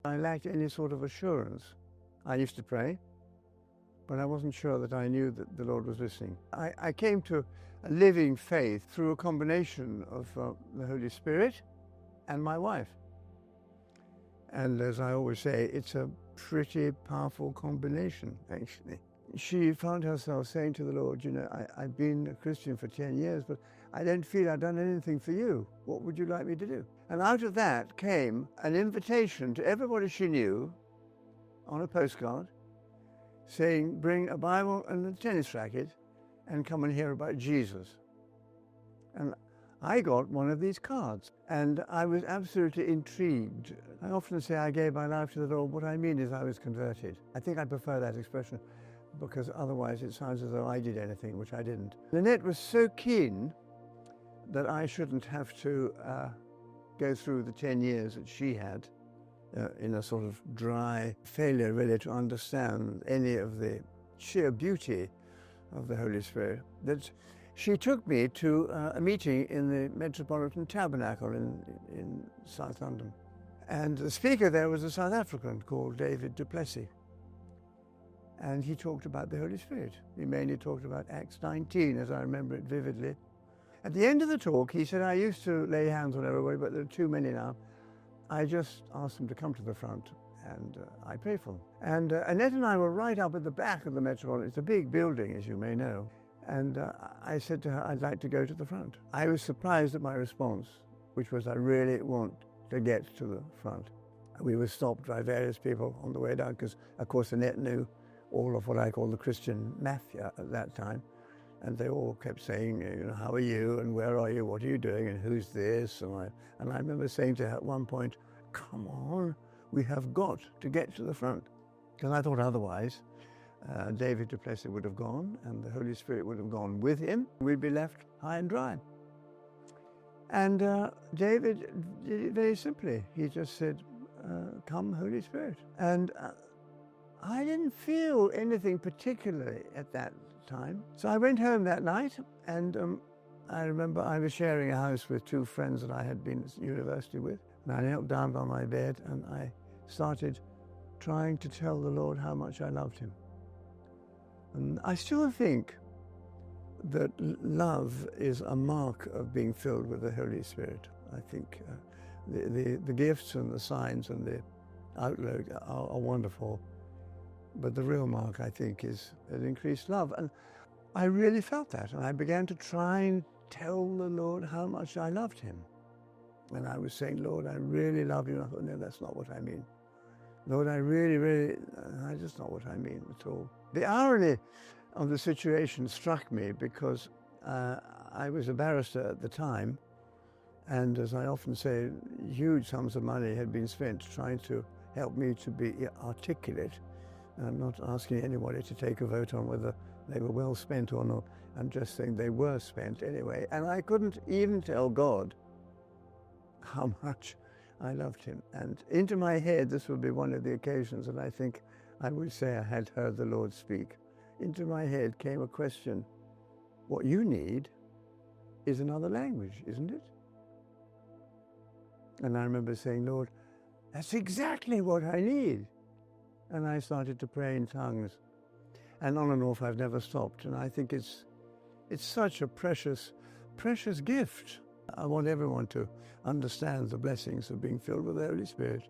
I lacked any sort of assurance. I used to pray, but I wasn't sure that I knew that the Lord was listening. I came to a living faith through a combination of the Holy Spirit and my wife. And as I always say, it's a pretty powerful combination, actually. She found herself saying to the Lord, you know, I've been a Christian for 10 years, but I don't feel I've done anything for you. What would you like me to do? And out of that came an invitation to everybody she knew on a postcard saying, bring a Bible and a tennis racket and come and hear about Jesus. And I got one of these cards and I was absolutely intrigued. I often say I gave my life to the Lord. What I mean is I was converted. I think I prefer that expression because otherwise it sounds as though I did anything, which I didn't. Annette was so keen that I shouldn't have to go through the 10 years that she had in a sort of dry failure really to understand any of the sheer beauty of the Holy Spirit, that she took me to a meeting in the Metropolitan Tabernacle in South London. And the speaker there was a South African called David du Plessis. And he talked about the Holy Spirit. He mainly talked about Acts 19, as I remember it vividly. At the end of the talk, he said, I used to lay hands on everybody, but there are too many now. I just asked them to come to the front, and I pray for them. And Annette and I were right up at the back of the Metropolitan. It's a big building, as you may know. And I said to her, I'd like to go to the front. I was surprised at my response, which was, I really want to get to the front. We were stopped by various people on the way down, because, of course, Annette knew all of what I call the Christian mafia at that time. And they all kept saying, you know, how are you, and where are you, what are you doing, and who's this? And I remember saying to her at one point, come on, we have got to get to the front. Because I thought otherwise, David du Plessis would have gone, and the Holy Spirit would have gone with him. We'd be left high and dry. And David did it very simply. He just said, come, Holy Spirit. And I didn't feel anything particularly at that time. So I went home that night, and I remember I was sharing a house with two friends that I had been at university with. And I knelt down by my bed and I started trying to tell the Lord how much I loved him. And I still think that love is a mark of being filled with the Holy Spirit. I think the gifts and the signs and the outlook are wonderful. But the real mark, I think, is an increased love. And I really felt that. And I began to try and tell the Lord how much I loved him. And I was saying, Lord, I really love you. And I thought, no, that's not what I mean. Lord, I really, that's just not what I mean at all. The irony of the situation struck me because I was a barrister at the time. And as I often say, huge sums of money had been spent trying to help me to be articulate. I'm not asking anybody to take a vote on whether they were well spent or not. I'm just saying they were spent anyway. And I couldn't even tell God how much I loved him. And into my head, this would be one of the occasions that I think I would say I had heard the Lord speak. Into my head came a question. What you need is another language, isn't it? And I remember saying, Lord, that's exactly what I need. And I started to pray in tongues. And on and off, I've never stopped. And I think it's such a precious gift. I want everyone to understand the blessings of being filled with the Holy Spirit.